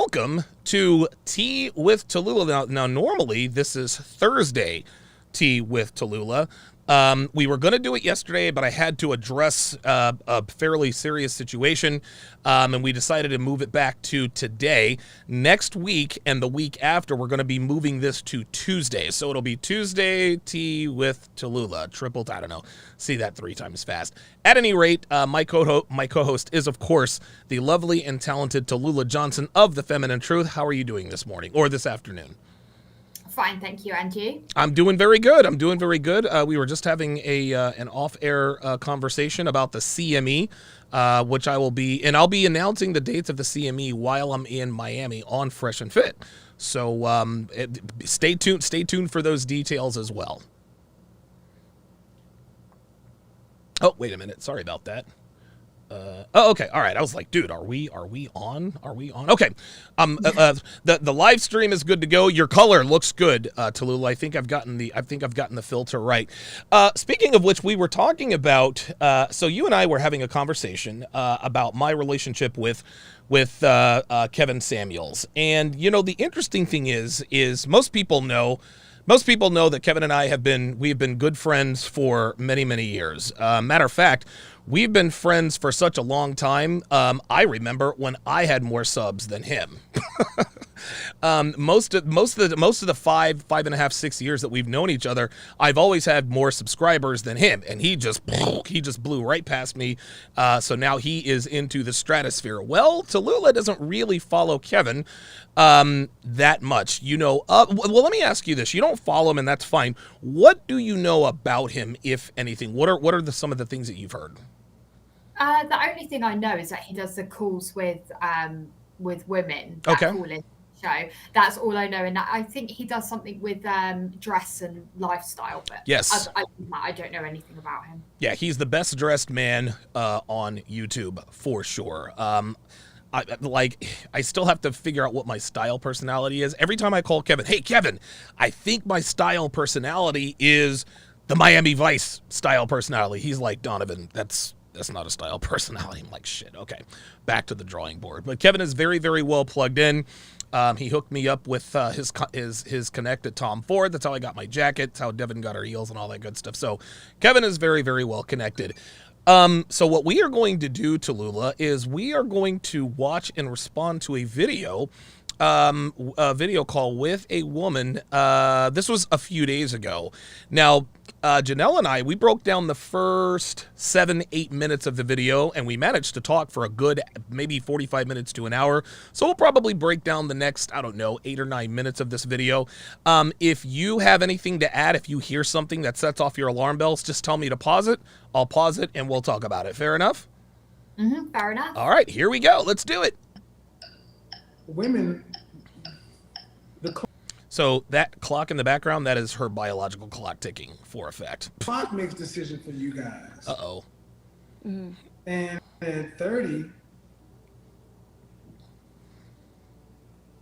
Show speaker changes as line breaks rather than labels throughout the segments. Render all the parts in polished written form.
welcome to Tea with Tallulah. Now, normally this is Thursday Tea with Tallulah. We were going to do it yesterday, but I had to address a fairly serious situation, and we decided to move it back to today. Next week and the week after, we're going to be moving this to Tuesday. So it'll be Tuesday Tea with Tallulah. I don't know. See that 3 times fast. At any rate, my co-host is, of course, the lovely and talented Tallulah Johnson of The Feminine Truth. How are you doing this morning or this afternoon?
Fine, thank you. And you?
I'm doing very good. We were just having an off-air conversation about the CME, which I'll be announcing the dates of the CME while I'm in Miami on Fresh and Fit. So stay tuned for those details as well. Oh, wait a minute. Sorry about that. Okay. All right. I was like, dude, are we on? Okay. The live stream is good to go. Your color looks good, Tallulah. I think I've gotten the filter right. Speaking of which, we were talking about, so you and I were having a conversation, about my relationship with Kevin Samuels. And, you know, the interesting thing is most people know that Kevin and I have been good friends for many, many years. Matter of fact, we've been friends for such a long time. I remember when I had more subs than him. Most of the 5.5, 6 years that we've known each other, I've always had more subscribers than him, and he just blew right past me. So now he is into the stratosphere. Well, Tallulah doesn't really follow Kevin that much. You know, well, let me ask you this. You don't follow him, and that's fine. What do you know about him, if anything? What are some of the things that you've heard?
The only thing I know is that he does the calls with women.
Okay.
Calling show. That's all I know, and I think he does something with dress and lifestyle. But
yes,
I don't know anything about him.
Yeah, he's the best dressed man on YouTube for sure. I still have to figure out what my style personality is. Every time I call Kevin, hey Kevin, I think my style personality is the Miami Vice style personality. He's like, Donovan, that's not a style personality. I'm like, shit, okay, back to the drawing board. But Kevin is very, very well plugged in. He hooked me up with his connect at Tom Ford. That's how I got my jacket. That's how Devin got her heels and all that good stuff. So Kevin is very, very well connected. So what we are going to do, Tallulah, is we are going to watch and respond to a video call with a woman. This was a few days ago. Now, Janelle and I, we broke down the first 7-8 minutes of the video, and we managed to talk for a good maybe 45 minutes to an hour. So we'll probably break down the next, 8 or 9 minutes of this video. If you have anything to add, if you hear something that sets off your alarm bells, just tell me to pause it. I'll pause it, and we'll talk about it. Fair enough?
Mm-hmm, fair enough.
All right, here we go. Let's do it.
Women,
so that clock in the background, that is her biological clock ticking for effect.
clock makes decisions for you guys.
Uh-oh.
Mm-hmm.
And at 30,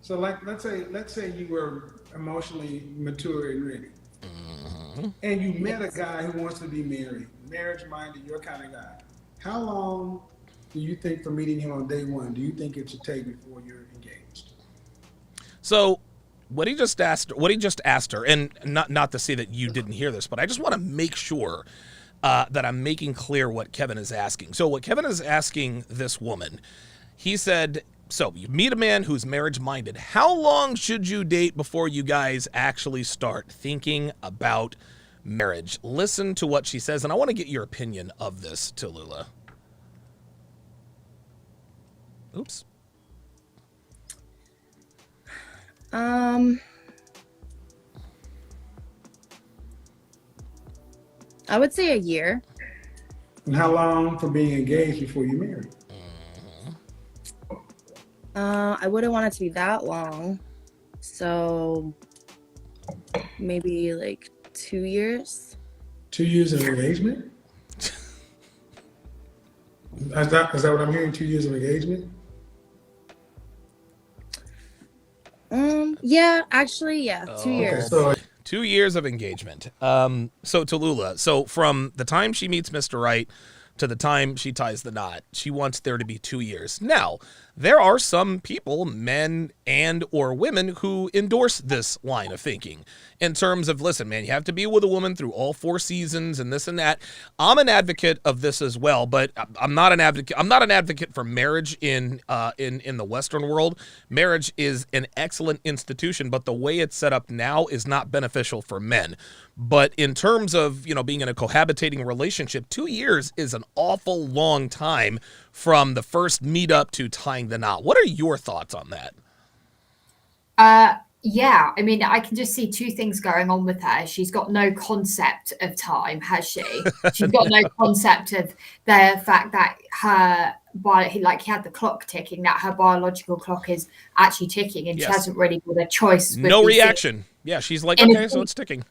so like let's say you were emotionally mature and ready.
Mm-hmm.
And you met a guy who wants to be married, marriage-minded, your kind of guy. How long do you think from meeting him on day one, do you think it should take before you're engaged?
So what he just asked her, and not to say that you didn't hear this, but I just want to make sure that I'm making clear what Kevin is asking. So what Kevin is asking this woman, he said, so you meet a man who's marriage-minded. How long should you date before you guys actually start thinking about marriage? Listen to what she says, and I want to get your opinion of this, Tallulah. Oops.
I would say a year.
And how long for being engaged before you marry?
I wouldn't want it to be that long. So maybe like 2 years.
2 years of engagement? Is that what I'm hearing? 2 years of engagement?
Yeah, actually, yeah, 2 years.
Okay, so
2 years of engagement. So Tallulah, so from the time she meets Mr. Right to the time she ties the knot, she wants there to be 2 years. Now, there are some people, men and or women, who endorse this line of thinking in terms of, listen, man, you have to be with a woman through all 4 seasons and this and that. I'm an advocate of this as well, but I'm not an advocate. I'm not an advocate for marriage in the Western world. Marriage is an excellent institution, but the way it's set up now is not beneficial for men. But in terms of, being in a cohabitating relationship, 2 years is an awful long time from the first meetup to tying the knot. What are your thoughts on that?
Yeah, I mean, I can just see 2 things going on with her. She's got no concept of time, has she? She's got no concept of the fact that he had the clock ticking, that her biological clock is actually ticking, and
Yes.
she hasn't really got a choice. With
No
these
reaction. Yeah, she's like,
And
okay,
if-
so it's ticking.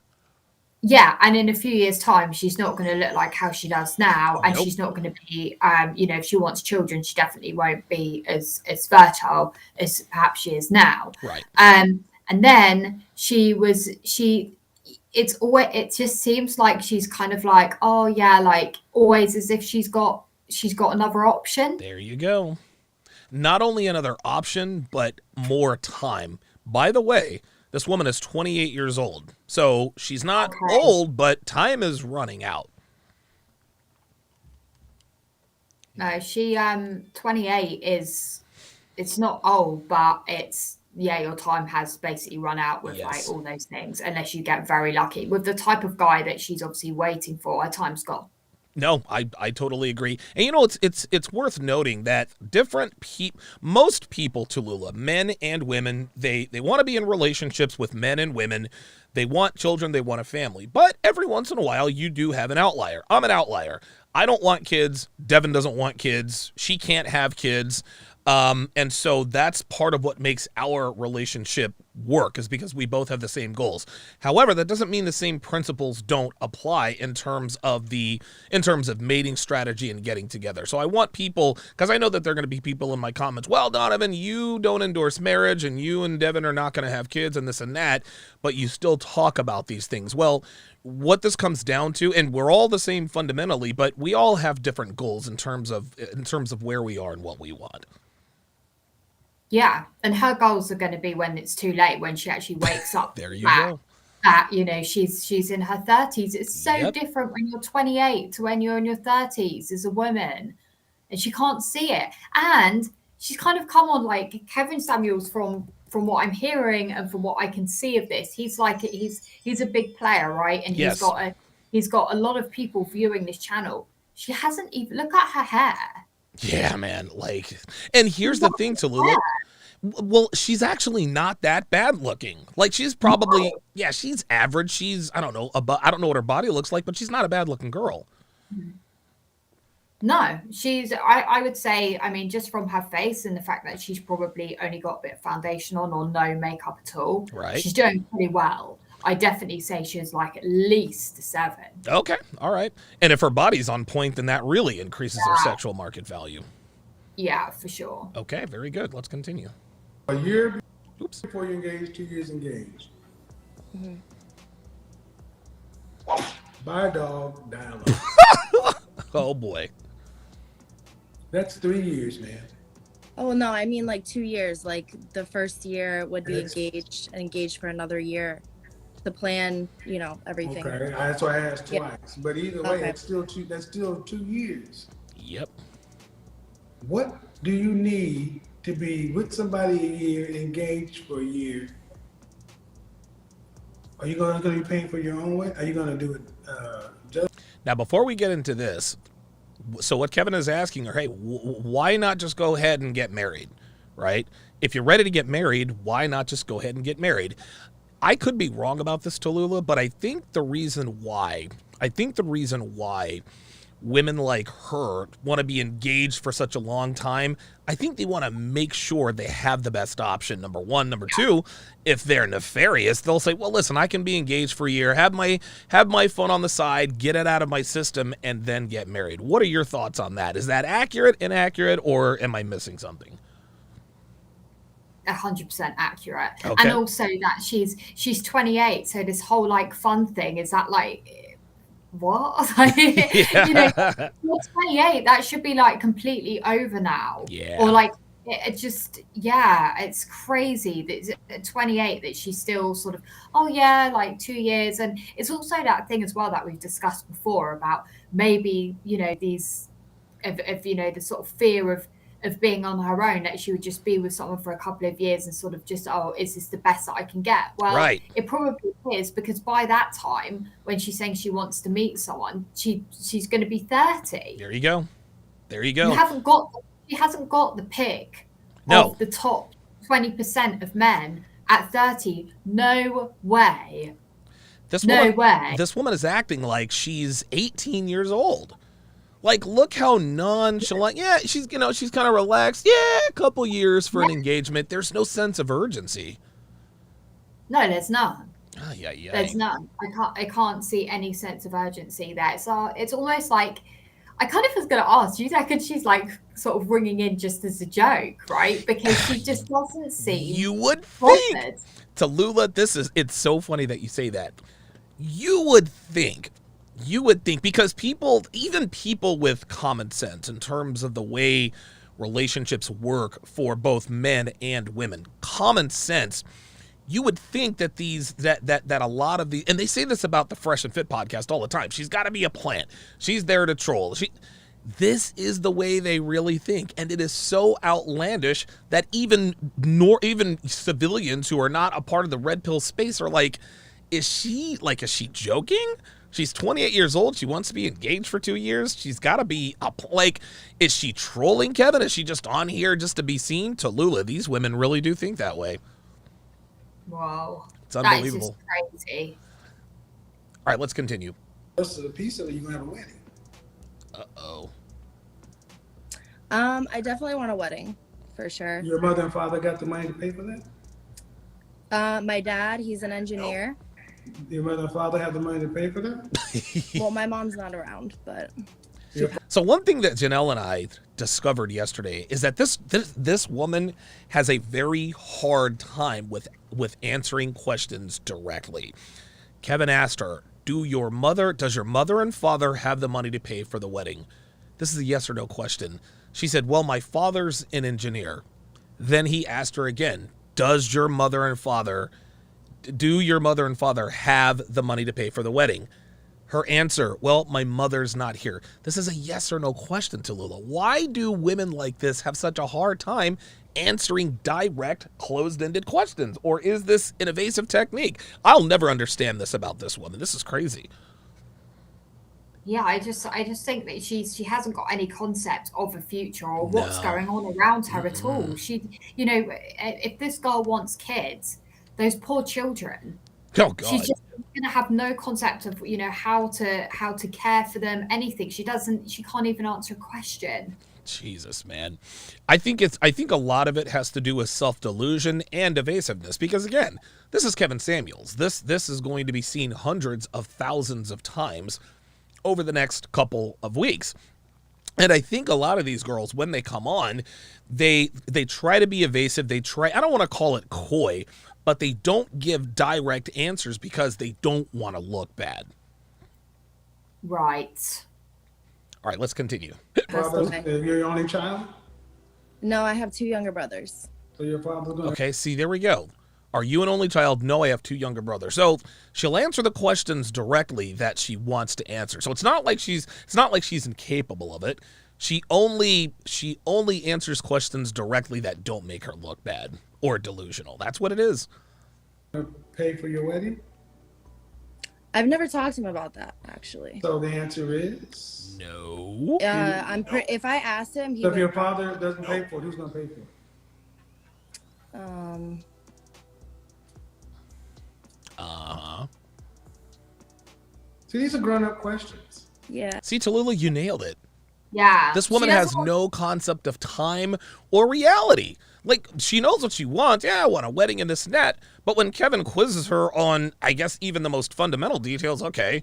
Yeah, and in a few years' time, she's not going to look like how she does now, and
Nope.
she's not going to be, if she wants children, she definitely won't be as fertile as perhaps she is now.
Right.
And then it just seems like she's kind of like, oh yeah, like always as if she's got another option.
There you go. Not only another option, but more time. By the way, this woman is 28 years old. So she's not
Okay.
old, but time is running out.
No, she 28 it's not old, but your time has basically run out with
Yes.
like all those things, unless you get very lucky. With the type of guy that she's obviously waiting for, her time's gone.
No, I totally agree. And it's worth noting that most people, Tallulah, men and women, they want to be in relationships with men and women. They want children, they want a family. But every once in a while, you do have an outlier. I'm an outlier. I don't want kids. Devin doesn't want kids. She can't have kids. And so that's part of what makes our relationship work, is because we both have the same goals. However, that doesn't mean the same principles don't apply in terms of mating strategy and getting together. So I want people, because I know that there are going to be people in my comments, well, Donovan, you don't endorse marriage and you and Devin are not going to have kids and this and that, but you still talk about these things. Well, what this comes down to, and we're all the same fundamentally, but we all have different goals in terms of where we are and what we want.
Yeah, and her goals are going to be when it's too late, when she actually wakes up.
There you go.
That she's in her 30s. It's so
Yep.
different when you're 28 to when you're in your 30s as a woman, and she can't see it. And she's kind of come on like Kevin Samuels, from what I'm hearing and from what I can see of this. He's a big player, right? And
Yes.
he's got a lot of people viewing this channel. She hasn't even, look at her hair.
Yeah, man. And here's the thing, Tallulah. Well, she's actually not that bad looking. Like, she's probably, she's average. She's, I don't know what her body looks like, but she's not a bad looking girl.
No, I would say, I mean, just from her face and the fact that she's probably only got a bit of foundation on or no makeup at all.
Right.
She's doing pretty well. I definitely say she's like at least a 7.
Okay. All right. And if her body's on point, then that really increases her sexual market value.
Yeah, for sure.
Okay. Very good. Let's continue.
A year
Oops.
before you're engaged, 2 years engaged.
Mhm.
Buy a dog, die alone.
Oh, boy.
That's 3 years, man.
Oh no, I mean like 2 years. Like the first year would be
Yes.
engaged for another year to plan, everything.
Okay, that's why I asked
Yeah.
twice. But either way,
Okay.
that's still 2 years.
Yep.
What do you need to be with somebody a year, engaged for a year? Are you going to be paying for your own way? Are you going to do it just?
Now, before we get into this, so what Kevin is asking her, hey, why not just go ahead and get married, right? If you're ready to get married, why not just go ahead and get married? I could be wrong about this, Tallulah, but I think the reason why women like her want to be engaged for such a long time, I think they want to make sure they have the best option, number one. Number two, if they're nefarious, they'll say, well, listen, I can be engaged for a year, have my fun on the side, get it out of my system, and then get married. What are your thoughts on that? Is that accurate, inaccurate, or am I missing something?
100% accurate.
Okay.
And also that she's 28, so this whole like fun thing, is that like what?
Yeah.
You're 28, that should be like completely over now.
Yeah.
Or like it just, yeah, it's crazy that at 28 that she's still sort of, oh yeah, like 2 years. And it's also that thing as well that we've discussed before about maybe, these the sort of fear of being on her own, that she would just be with someone for a couple of years and sort of just, oh, is this the best that I can get? Well,
Right.
it probably is, because by that time when she's saying she wants to meet someone, she's going to be 30.
There you go. There you
You
go.
haven't got She hasn't got the pick
No.
of the top 20% of men at 30. No way.
This
No
woman,
way.
This woman is acting like she's 18 years old. Like, look how nonchalant. Yeah, she's she's kind of relaxed. Yeah, a couple years for an engagement. There's no sense of urgency.
No, there's none.
Yeah.
There's none. I can't see any sense of urgency there. So it's almost like, I kind of was going to ask, do you reckon she's like sort of ringing in just as a joke, right? Because she just doesn't seem
You would
bothered.
think, Tallulah, it's so funny that you say that. You would think, because even people with common sense in terms of the way relationships work for both men and women, common sense, you would think that that a lot of these, and they say this about the Fresh and Fit podcast all the time. She's got to be a plant. She's there to troll. This is the way they really think, and it is so outlandish that even civilians who are not a part of the red pill space are like, is she joking? She's 28 years old. She wants to be engaged for 2 years. She's got to be is she trolling Kevin? Is she just on here just to be seen? Tallulah, these women really do think that way.
Wow.
It's unbelievable.
That is just crazy.
All right, let's continue.
Rest of the piece of it, you're gonna have a wedding.
Uh-oh.
I definitely want a wedding, for sure.
Your mother and father got the money to pay for that?
My dad, he's an engineer.
Your mother and father have the money to pay for that?
Well, my mom's not around, but
So one thing that Janelle and I discovered yesterday is that this woman has a very hard time with answering questions directly. Kevin asked her, does your mother and father have the money to pay for the wedding? This is a yes or no question. She said, well, my father's an engineer. Then he asked her again, do your mother and father have the money to pay for the wedding? Her answer, well, my mother's not here. This is a yes or no question, Tallulah. Why do women like this have such a hard time answering direct, closed-ended questions? Or is this an evasive technique? I'll never understand this about this woman. This is crazy.
Yeah, I just think that she hasn't got any concept of a future or what's going on around her at all. She, if this girl wants kids, those poor children,
Oh God.
she's just going to have no concept of how to care for them, anything. She can't even answer a question.
Jesus, man. I think a lot of it has to do with self-delusion and evasiveness, because again, this is Kevin Samuels. This is going to be seen hundreds of thousands of times over the next couple of weeks. And I think a lot of these girls, when they come on, they try to be evasive. I don't want to call it coy, but they don't give direct answers because they don't want to look bad.
Right.
All right, let's continue.
You're your only child?
no, I have 2 younger brothers.
So your father's gonna
Okay, see, there we go. Are you an only child? No, I have 2 younger brothers. So she'll answer the questions directly that she wants to answer. So it's not like she's incapable of it. She only answers questions directly that don't make her look bad or delusional. That's what it is.
pay for your wedding?
I've never talked to him about that, actually.
So the answer is
No.
If I asked him, he
so if
would.
your father doesn't pay for it, who's gonna pay for it?
Uh-huh.
See, these are grown-up questions.
Yeah.
See, Tallulah, you nailed it.
Yeah.
This woman
She
has
doesn't-
no concept of time or reality. Like, she knows what she wants. Yeah, I want a wedding and this and that. But when Kevin quizzes her on, I guess, even the most fundamental details, okay,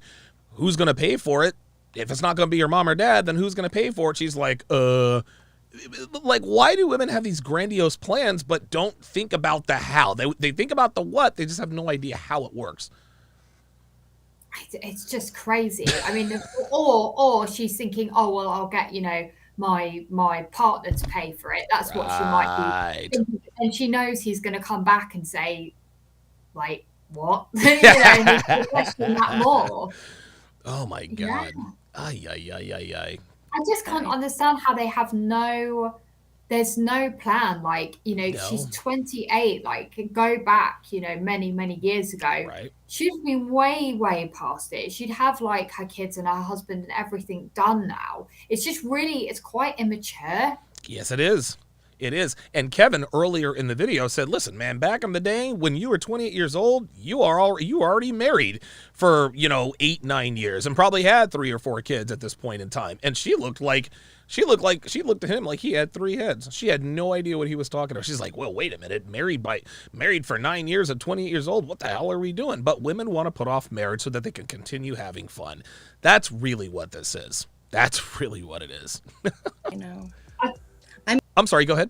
who's going to pay for it? If it's not going to be your mom or dad, then who's going to pay for it? She's like, like, why do women have these grandiose plans but don't think about the how? They think about the what, they just have no idea how it works.
It's just crazy. I mean, or she's thinking, oh well, I'll get my partner to pay for it. That's what she might
Right.
be thinking. And she knows he's going to come back and say, like, what? You know, and he's going to question that more.
Oh my
Yeah.
God. Ay, ay, ay, ay, ay.
I just can't understand how they have there's no plan. Like, you know,
No.
she's 28, like go back, you know, many, many years ago.
Right.
She'd been way, way past it. She'd have like her kids and her husband and everything done now. It's just really, it's quite immature.
Yes, it is. It is. And Kevin earlier in the video said, listen, man, back in the day when you were 28 years old, you were already married for, 8, 9 years and probably had 3 or 4 kids at this point in time. And she looked at him like he had 3 heads. She had no idea what he was talking about. She's like, well, wait a minute, married for 9 years at 28 years old. What the hell are we doing? But women want to put off marriage so that they can continue having fun. That's really what this is. That's really what it is.
I know.
I'm sorry, go ahead.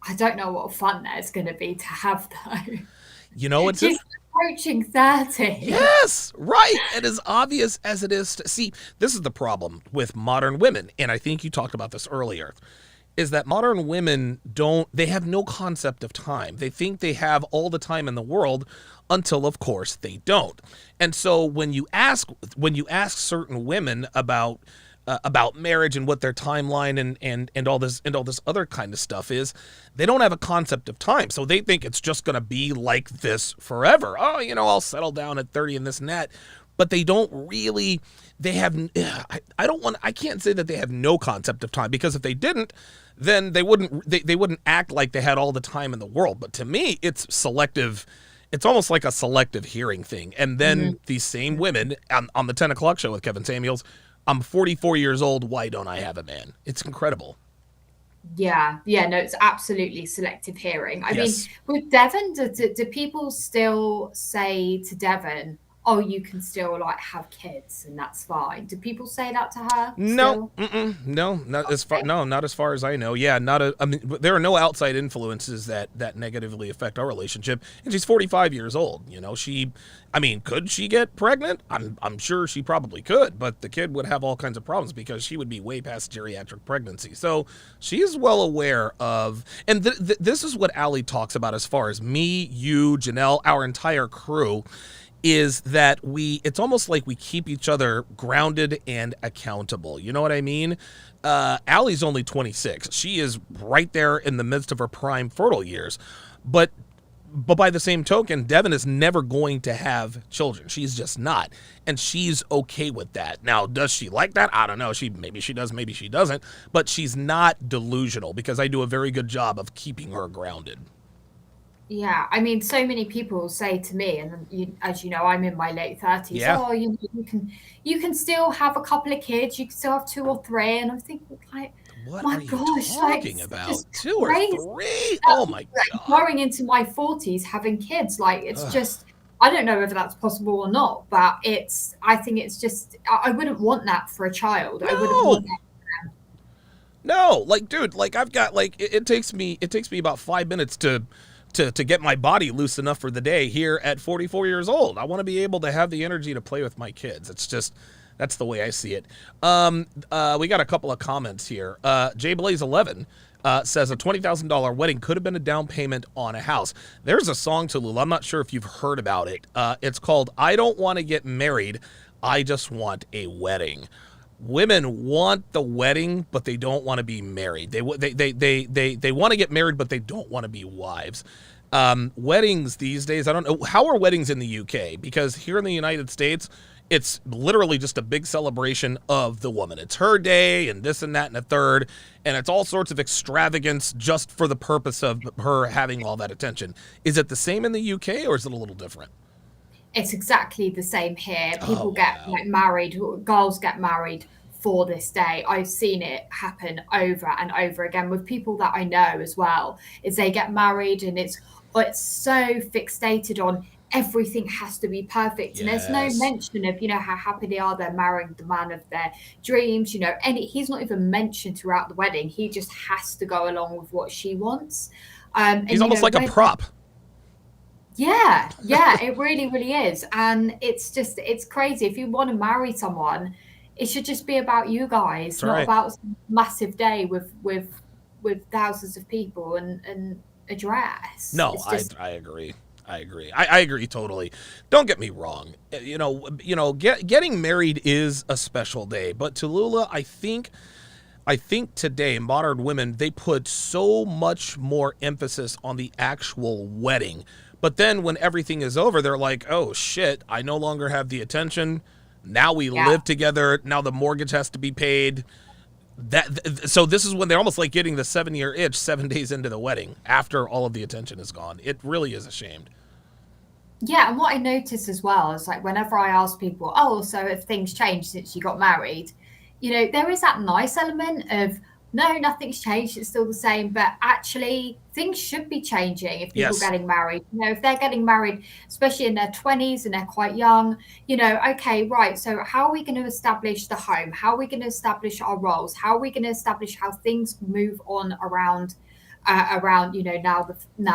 I don't know what fun there's going to be to have though.
It's
She's approaching 30.
Yes, right. And as obvious as it is see, this is the problem with modern women, and I think you talked about this earlier, is that modern women they have no concept of time. They think they have all the time in the world until of course they don't. And so when you ask certain women about marriage and what their timeline and all this other kind of stuff is, they don't have a concept of time. So they think it's just going to be like this forever. Oh, I'll settle down at 30 and this and that. But they don't really, I can't say that they have no concept of time, because if they didn't, then they wouldn't act like they had all the time in the world. But to me, it's selective. It's almost like a selective hearing thing. And then these same women on the 10 o'clock show with Kevin Samuels, I'm 44 years old. Why don't I have a man? It's incredible.
Yeah, no, it's absolutely selective hearing. I
Yes.
mean, with Devon, do people still say to Devon, oh, you can still like have kids and that's fine? Do people say that to her?
No,
still?
no, not as far. No, not as far as I know. Yeah, I mean, there are no outside influences that negatively affect our relationship. And she's 45 years old. Could she get pregnant? I'm sure she probably could, but the kid would have all kinds of problems because she would be way past geriatric pregnancy. So she is well aware of, and this is what Allie talks about as far as me, you, Janelle, our entire crew, is that it's almost like we keep each other grounded and accountable. You know what I mean? Allie's only 26. She is right there in the midst of her prime fertile years. But by the same token, Devon is never going to have children. She's just not. And she's okay with that. Now, does she like that? I don't know. Maybe she does, maybe she doesn't. But she's not delusional, because I do a very good job of keeping her grounded.
Yeah, I mean, so many people say to me, and as you know, I'm in my late 30s.
Yeah.
Oh, you can still have a couple of kids. You can still have 2 or 3, and I'm thinking, like,
What
my
are you
gosh,
talking
like,
about?
just
2 or
crazy.
3? Oh my God.
Going into my 40s, having kids, like, it's just, I don't know whether that's possible or not, but I think it's just, I wouldn't want that for a child.
No.
I wouldn't want that.
No, like, dude, like, I've got, like, it takes me about 5 minutes to get my body loose enough for the day here at 44 years old. I want to be able to have the energy to play with my kids. It's just, that's the way I see it. We got a couple of comments here. JBlaze11 says a $20,000 wedding could have been a down payment on a house. There's a song, Tallulah. I'm not sure if you've heard about it. It's called "I Don't Want to Get Married, I Just Want a Wedding." Women want the wedding, but they don't want to be married. They want to get married, but they don't want to be wives. Weddings these days, I don't know. How are weddings in the UK? Because here in the United States, it's literally just a big celebration of the woman. It's her day and this and that and a third. And it's all sorts of extravagance just for the purpose of her having all that attention. Is it the same in the UK, or is it a little different?
It's exactly the same here. People get like married, girls get married for this day. I've seen it happen over and over again with people that I know as well. Is they get married and it's so fixated on everything has to be perfect. And there's no mention of, how happy they are they're marrying the man of their dreams. He's not even mentioned throughout the wedding. He just has to go along with what she wants.
He's almost like a prop.
Yeah, it really, really is. And it's crazy. If you want to marry someone, it should just be about you guys,
That's
not
right.
about some massive day with thousands of people and a dress.
No,
It's just
I agree. I agree. I agree totally. Don't get me wrong. Getting married is a special day, but Tallulah, I think today modern women, they put so much more emphasis on the actual wedding. But then when everything is over, they're like, "Oh shit, I no longer have the attention. Now we
yeah.
live together. Now the mortgage has to be paid." So this is when they're almost like getting the 7-year itch 7 days into the wedding after all of the attention is gone. It really is a shame.
Yeah, and what I notice as well is like whenever I ask people, oh, so if things changed since you got married, there is that nice element of no, nothing's changed, it's still the same, but actually things should be changing if people
Yes.
are getting married. If they're getting married, especially in their 20s and they're quite young, okay, right. So how are we going to establish the home? How are we going to establish our roles? How are we going to establish how things move on around now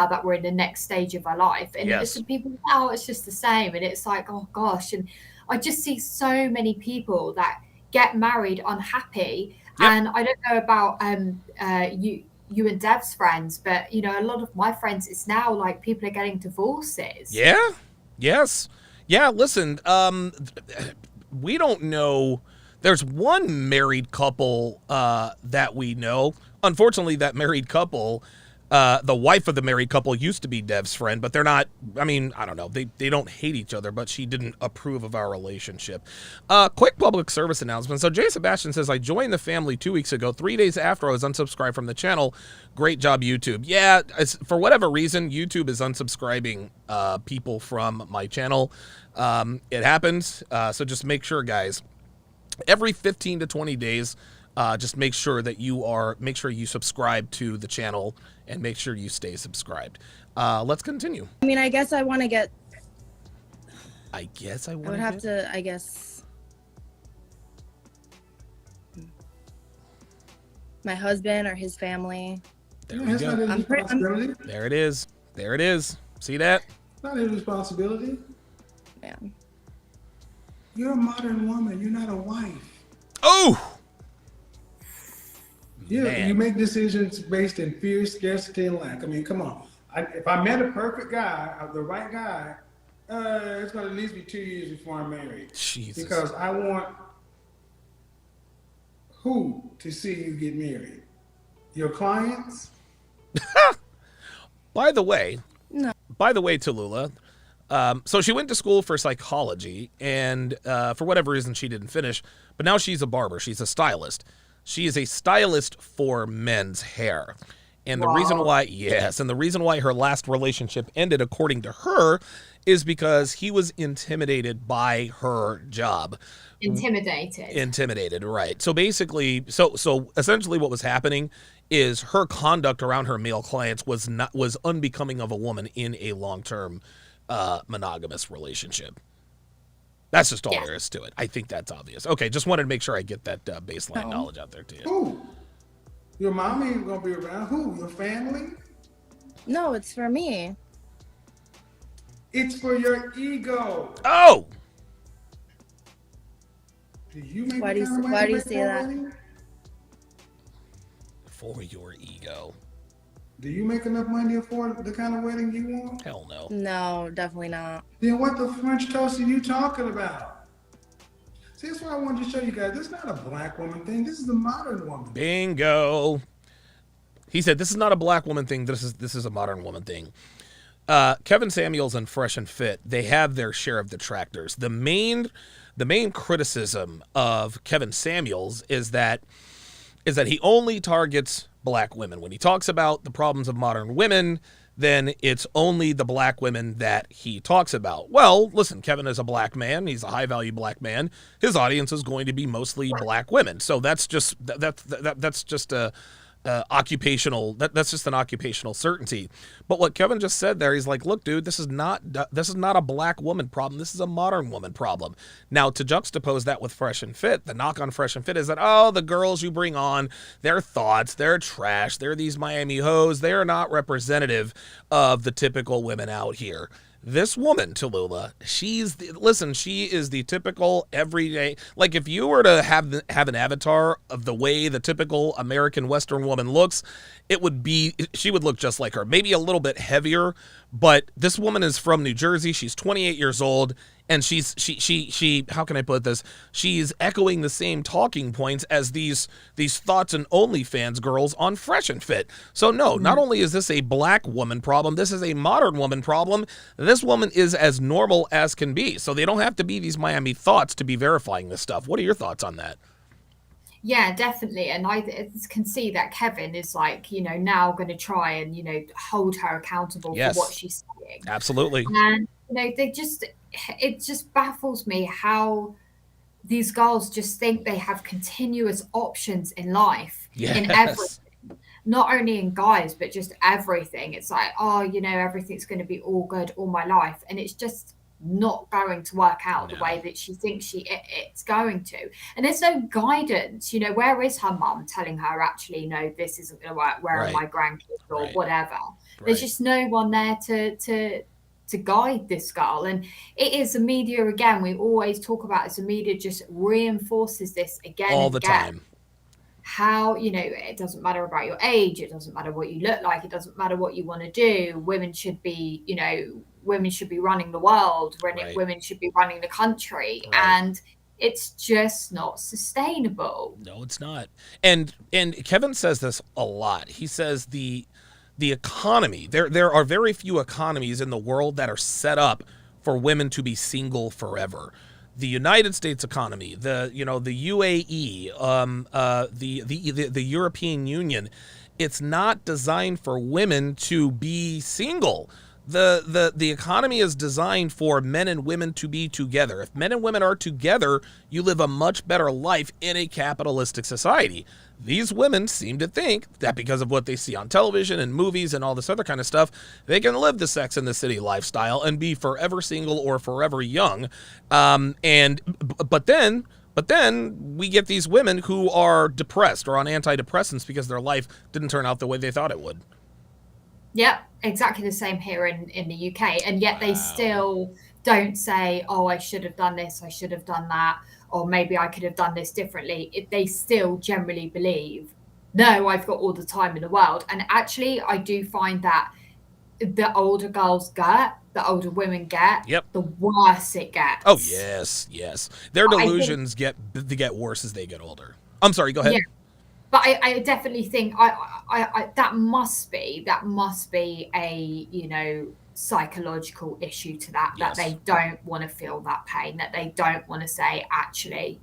that we're in the next stage of our life? And
Yes.
some people, oh, it's just the same, and it's like, oh gosh. And I just see so many people that get married unhappy.
Yep.
And I don't know about you and Dev's friends, but a lot of my friends, it's now like people are getting divorces.
Yeah. Yes. Yeah. Listen. We don't know. There's one married couple that we know. Unfortunately, that married couple, the wife of the married couple used to be Dev's friend, but they're not. I mean, I don't know. They don't hate each other, but she didn't approve of our relationship. Quick public service announcement. So Jay Sebastian says, I joined the family 2 weeks ago, 3 days after I was unsubscribed from the channel. Great job, YouTube. Yeah, for whatever reason, YouTube is unsubscribing people from my channel. It happens. So just make sure, guys, every 15 to 20 days, just make sure you subscribe to the channel and make sure you stay subscribed. Let's continue.
I mean, I guess I want to get.
I guess I
I would have to. I guess. My husband or his family.
There we
That's not
go.
his responsibility.
There it is. There it is. See that?
It's not his responsibility.
Yeah.
You're a modern woman. You're not a wife.
Oh!
Yeah,
Man.
you make decisions based in fear, scarcity, and lack. I mean, come on. If I met a perfect guy, the right guy, it's going to at least be 2 years before I'm married.
Jesus.
Because I want who to see you get married? Your clients?
By the way,
No.
Tallulah, so she went to school for psychology, and for whatever reason she didn't finish, but now she's a barber. She's a stylist. She is a stylist for men's hair. And the reason why her last relationship ended, according to her, is because he was intimidated by her job. Intimidated, right. So basically, so essentially what was happening is her conduct around her male clients was unbecoming of a woman in a long-term monogamous relationship. That's just all there is to it. I think that's obvious. Okay, just wanted to make sure I get that baseline knowledge out there to you.
Who? Your mom ain't going to be around. Who? Your family?
No, it's for me.
It's for your ego.
Oh!
Do you make
Why do
the kind of
you
money to
say
make
that?
wedding?
For your ego.
Do you make enough money to afford the kind of wedding you want?
Hell no.
No, definitely not.
Then what the French toast are you talking about? See, that's what I wanted to show you guys. This is not a black woman thing. This is a modern woman.
Bingo. He said, this is not a black woman thing. This is a modern woman thing. Kevin Samuels and Fresh and Fit, they have their share of detractors. The main criticism of Kevin Samuels is that he only targets black women. When he talks about the problems of modern women, then it's only the black women that he talks about. Well, listen, Kevin is a black man. He's a high-value black man. His audience is going to be mostly black women. So that's just a occupational. That's just an occupational certainty. But what Kevin just said there, he's like, look, dude, this is not a black woman problem. This is a modern woman problem. Now, to juxtapose that with Fresh and Fit, the knock on Fresh and Fit is that, oh, the girls you bring on, their thoughts, they're trash. They're these Miami hoes. They are not representative of the typical women out here. This woman, Tallulah, she is the typical everyday. Like if you were to have an avatar of the way the typical American Western woman looks, she would look just like her. Maybe a little bit heavier, but this woman is from New Jersey. She's 28 years old, and she how can I put this? She's echoing the same talking points as these thoughts and OnlyFans girls on Fresh and Fit. So no, not only is this a black woman problem, this is a modern woman problem. This woman is as normal as can be. So they don't have to be these Miami thoughts to be verifying this stuff. What are your thoughts on that?
Yeah, definitely. And I can see that Kevin is like, now going to try and, hold her accountable for what she's saying.
Absolutely.
And, it just baffles me how these girls just think they have continuous options in life, in everything. Not only in guys, but just everything. It's like, everything's going to be all good all my life. And it's just not going to work out the way that she thinks it's going to. And there's no guidance. Where is her mum telling her, actually, no, this isn't going to work? Where are my grandkids or whatever? There's just no one there to guide this girl. And it is the media again. We always talk about it. The media just reinforces this again
all
and
the
again.
time.
How, it doesn't matter about your age. It doesn't matter what you look like. It doesn't matter what you want to do. Women should be, women should be running the world. Women should be running the country. And it's just not sustainable.
No, it's not. And Kevin says this a lot. He says the economy, there are very few economies in the world that are set up for women to be single forever. The United States economy, the UAE, the European Union, it's not designed for women to be single. The economy is designed for men and women to be together. If men and women are together, you live a much better life in a capitalistic society. These women seem to think that because of what they see on television and movies and all this other kind of stuff, they can live the Sex and the City lifestyle and be forever single or forever young. But then we get these women who are depressed or on antidepressants because their life didn't turn out the way they thought it would.
Yep, exactly the same here in the UK. And yet they still don't say, oh, I should have done this, I should have done that, or maybe I could have done this differently. They still generally believe, no, I've got all the time in the world. And actually, I do find that the older girls get, the older women get, the worse it gets.
Oh, yes. Their delusions get worse as they get older. I'm sorry, go ahead.
Yeah. But I definitely think I that must be a psychological issue to that they don't want to feel that pain, that they don't want to say, actually,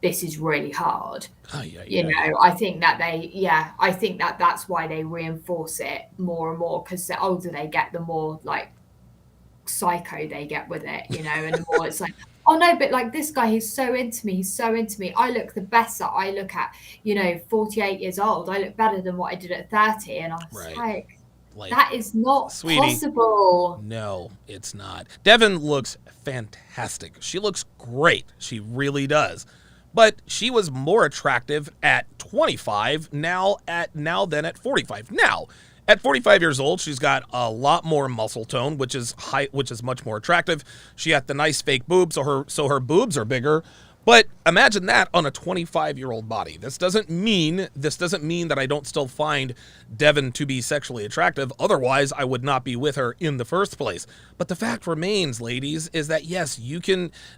this is really hard. I think that that's why they reinforce it more and more, because the older they get, the more like psycho they get with it, and the more it's like, oh no, but like this guy, he's so into me. I look the best that I look at, 48 years old. I look better than what I did at 30. And I was like, that is not possible.
No, it's not. Devin looks fantastic. She looks great. She really does. But she was more attractive at 25 than at 45. Now, at 45 years old, she's got a lot more muscle tone, which is much more attractive. She had the nice fake boobs, so her boobs are bigger. But imagine that on a 25-year-old body. This doesn't mean that I don't still find Devin to be sexually attractive. Otherwise, I would not be with her in the first place. But the fact remains, ladies, is that yes,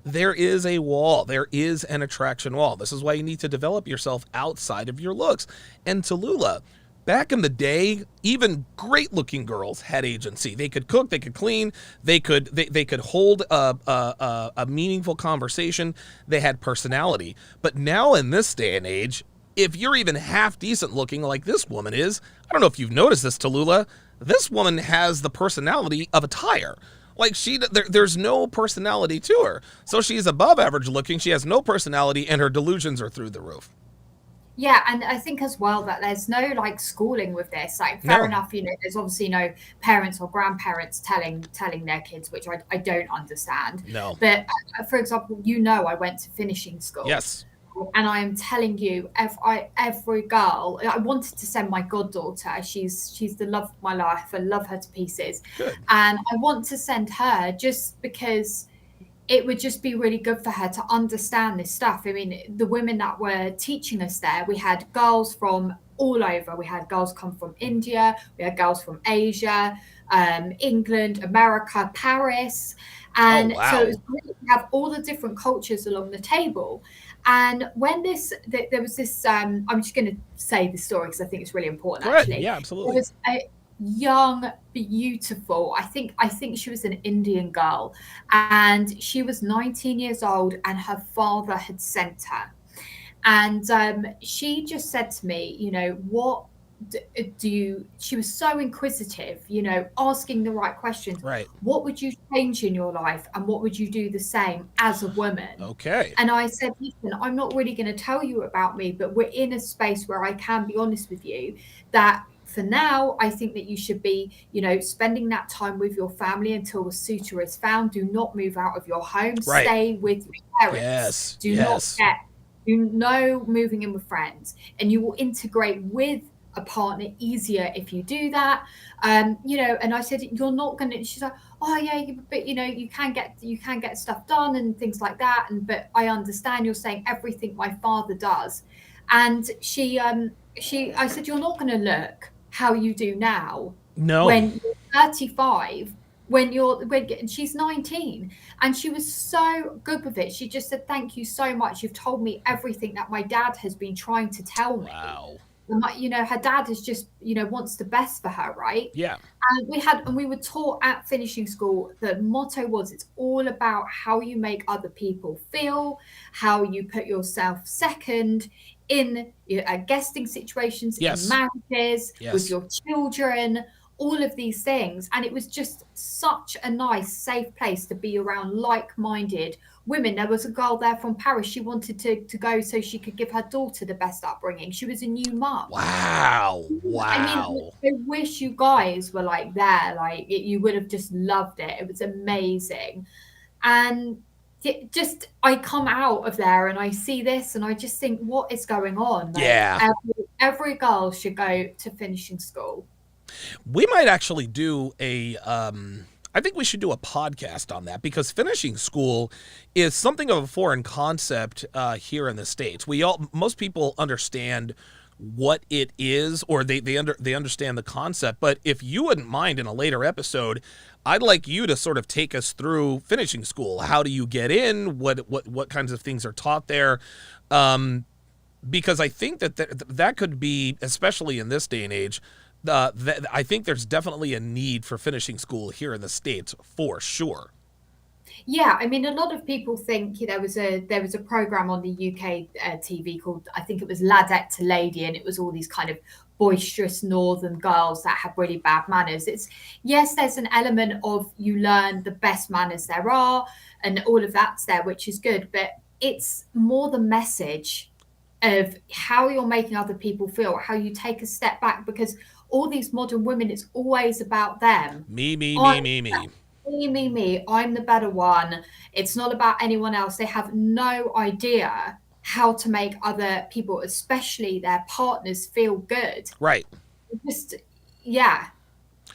there is a wall. There is an attraction wall. This is why you need to develop yourself outside of your looks. And Tallulah, back in the day, even great-looking girls had agency. They could cook, they could clean, they could hold a meaningful conversation. They had personality. But now in this day and age, if you're even half decent looking like this woman is, I don't know if you've noticed this, Tallulah, this woman has the personality of a tire. Like there's no personality to her. So she's above average looking, she has no personality, and her delusions are through the roof.
Yeah, and I think as well that there's no like schooling with this. Like, fair enough, there's obviously no parents or grandparents telling their kids, which I don't understand.
No.
But for example, I went to finishing school.
Yes.
And I am telling you, every girl, I wanted to send my goddaughter. She's the love of my life. I love her to pieces.
Good.
And I want to send her just because it would just be really good for her to understand this stuff. I mean, the women that were teaching us there, we had girls from all over. We had girls come from India, we had girls from Asia, England, America, Paris. And
wow.
so it was great to have all the different cultures along the table. And when there was this, I'm just going to say the story because I think it's really important.
Go ahead.
Actually,
Yeah,
there
absolutely.
was a young, beautiful, I think she was an Indian girl, and she was 19 years old, and her father had sent her. And she just said to me, you know, what do you, she was so inquisitive, you know, asking the right questions.
Right.
What would you change in your life, and what would you do the same as a woman?
Okay.
And I said, listen, I'm not really going to tell you about me, but we're in a space where I can be honest with you that for now, I think that you should be, you know, spending that time with your family until a suitor is found. Do not move out of your home.
Right.
Stay with your parents.
Yes.
Do not get, you know, moving in with friends, and you will integrate with a partner easier if you do that. You know, and I said, you're not going to, she's like, oh yeah, but you know, you can get stuff done and things like that. And, but I understand you're saying everything my father does. And I said, you're not going to look how you do now.
No.
When you're 35, when she's 19, and she was so good with it. She just said, thank you so much. You've told me everything that my dad has been trying to tell me.
Wow.
And you know, her dad is just, you know, wants the best for her, right?
Yeah.
And we were taught at finishing school, the motto was, it's all about how you make other people feel, how you put yourself second in guesting situations,
yes.
in marriages,
yes.
with your children, all of these things. And it was just such a nice, safe place to be around like-minded women. There was a girl there from Paris. She wanted to go so she could give her daughter the best upbringing. She was a new mom.
Wow.
I mean, I wish you guys were like there. Like, you would have just loved it. It was amazing. And just, I come out of there and I see this and I just think, what is going on? Like,
yeah.
Every girl should go to finishing school.
We might actually do I think we should do a podcast on that, because finishing school is something of a foreign concept here in the States. Most people understand what it is, or they understand the concept. But if you wouldn't mind, in a later episode, I'd like you to sort of take us through finishing school. How do you get in? What kinds of things are taught there? Because I think that could be, especially in this day and age, I think there's definitely a need for finishing school here in the States, for sure.
Yeah, I mean, a lot of people think there was a program on the UK TV called, I think it was Ladette to Lady, and it was all these kind of boisterous northern girls that have really bad manners. Yes, there's an element of you learn the best manners there are, and all of that's there, which is good, but it's more the message of how you're making other people feel, how you take a step back, because all these modern women, it's always about them.
Me.
I'm the better one. It's not about anyone else. They have no idea how to make other people, especially their partners, feel good.
Right.
Just, yeah.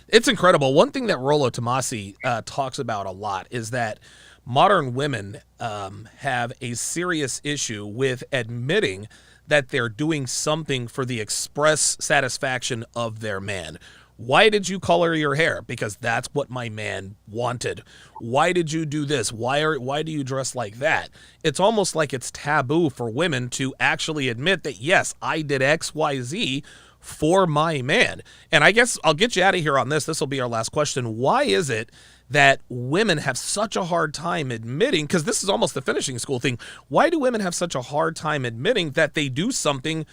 It's incredible. One thing that Rollo Tomasi talks about a lot is that modern women have a serious issue with admitting that they're doing something for the express satisfaction of their man. Why did you color your hair? Because that's what my man wanted. Why did you do this? Why do you dress like that? It's almost like it's taboo for women to actually admit that, yes, I did X, Y, Z for my man. And I guess I'll get you out of here on this. This will be our last question. Why is it that women have such a hard time admitting, because this is almost the finishing school thing, why do women have such a hard time admitting that they do something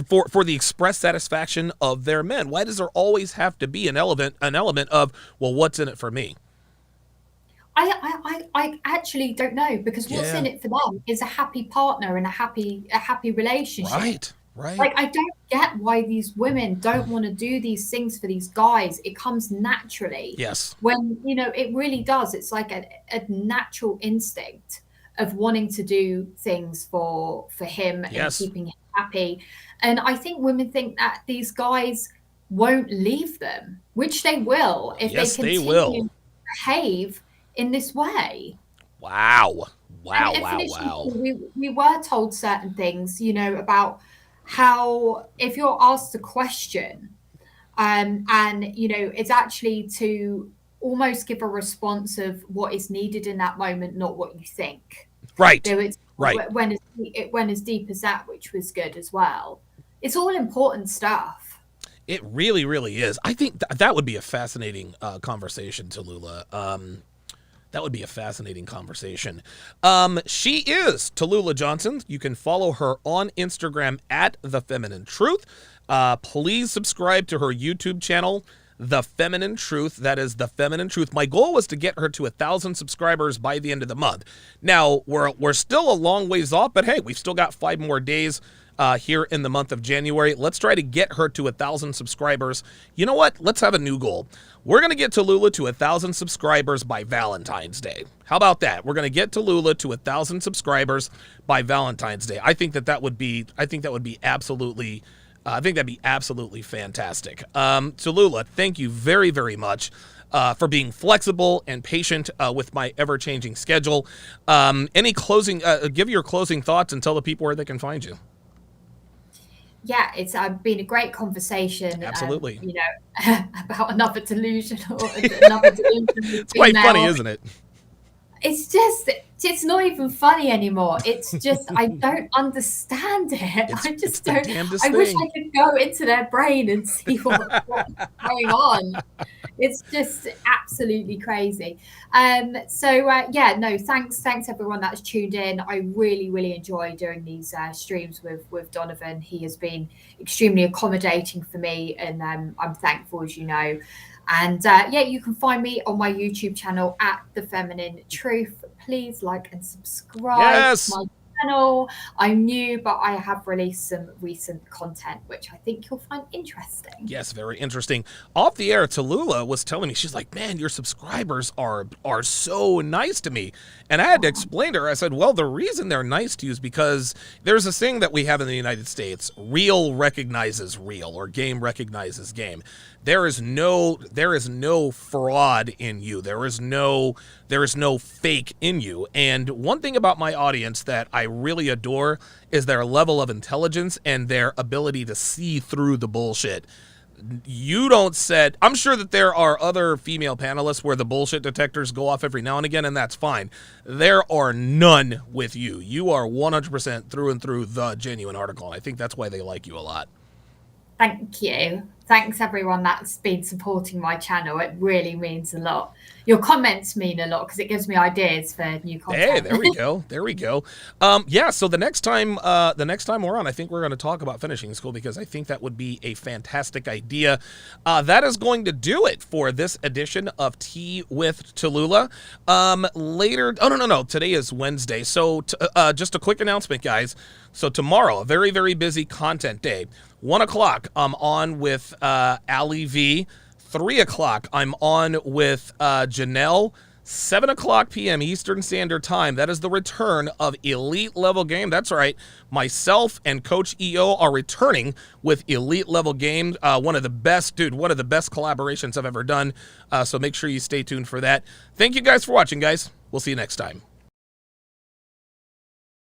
for the express satisfaction of their men? Why does there always have to be an element of, well, what's in it for me?
I actually don't know, because what's in it for them is a happy partner and a happy relationship.
Right.
Like, I don't get why these women don't want to do these things for these guys. It comes naturally.
Yes.
When, you know, it really does. It's like a natural instinct of wanting to do things for him
Yes.
and keeping him happy. And I think women think that these guys won't leave them, which they will if
Yes,
they
they
continue
will.
to behave in this way.
Wow. Wow,
And
wow,
finishing,
wow.
we were told certain things, you know, about how if you're asked a question, and you know, it's actually to almost give a response of what is needed in that moment, not what you think.
Right.
So it's
Right.
it went as deep as that, which was good as well. It's all important stuff.
It really, really is. I think that would be a fascinating conversation, Tallulah. That would be a fascinating conversation. She is Tallulah Johnson. You can follow her on Instagram at The Feminine Truth. Please subscribe to her YouTube channel, The Feminine Truth. That is The Feminine Truth. My goal was to get her to 1,000 subscribers by the end of the month. Now, we're still a long ways off, but hey, we've still got 5 more days here in the month of January. Let's try to get her to 1,000 subscribers. You know what? Let's have a new goal. We're going to get Tallulah to 1,000 subscribers by Valentine's Day. How about that? We're going to get Tallulah to 1,000 subscribers by Valentine's Day. I think that would be absolutely fantastic. Tallulah, thank you very, very much for being flexible and patient with my ever-changing schedule. Any closing? Give your closing thoughts and tell the people where they can find you.
Yeah, it's been a great conversation.
Absolutely.
You know, about another delusion or another delusion.
It's quite funny, isn't it?
It's not even funny anymore. It's just I don't understand it. I
It's
just
the
don't.
damnedest
I wish
thing.
I could go into their brain and see what's going on. It's just absolutely crazy. Yeah, no, thanks everyone that's tuned in. I really enjoy doing these streams with Donovan. He has been extremely accommodating for me, and I'm thankful, as you know. And yeah, you can find me on my YouTube channel at The Feminine Truth. Please like and subscribe
Yes.
to my channel. I'm new, but I have released some recent content, which I think you'll find interesting.
Yes, very interesting. Off the air, Tallulah was telling me, she's like, man, your subscribers are so nice to me. And I had to explain to her, I said, well, the reason they're nice to you is because there's a thing that we have in the United States, real recognizes real, or game recognizes game. There is no fraud in you. There is no fake in you. And one thing about my audience that I really adore is their level of intelligence and their ability to see through the bullshit. You don't set, I'm sure that there are other female panelists where the bullshit detectors go off every now and again, and that's fine. There are none with you. You are 100% through and through the genuine article, and I think that's why they like you a lot.
Thank you. Thanks everyone that's been supporting my channel. It really means a lot. Your comments mean a lot because it gives me ideas for new content.
Hey, there we go. There we go. Yeah, so the next time we're on, I think we're going to talk about finishing school because I think that would be a fantastic idea. That is going to do it for this edition of Tea with Tallulah. Later, no. Today is Wednesday. So just a quick announcement, guys. So tomorrow, a very, very busy content day. 1 o'clock, I'm on with Ali V. 3 o'clock, I'm on with Janelle. 7 o'clock p.m. Eastern Standard Time. That is the return of Elite Level Game. That's right. Myself and Coach EO are returning with Elite Level Game. One of the best collaborations I've ever done. So make sure you stay tuned for that. Thank you guys for watching, guys. We'll see you next time.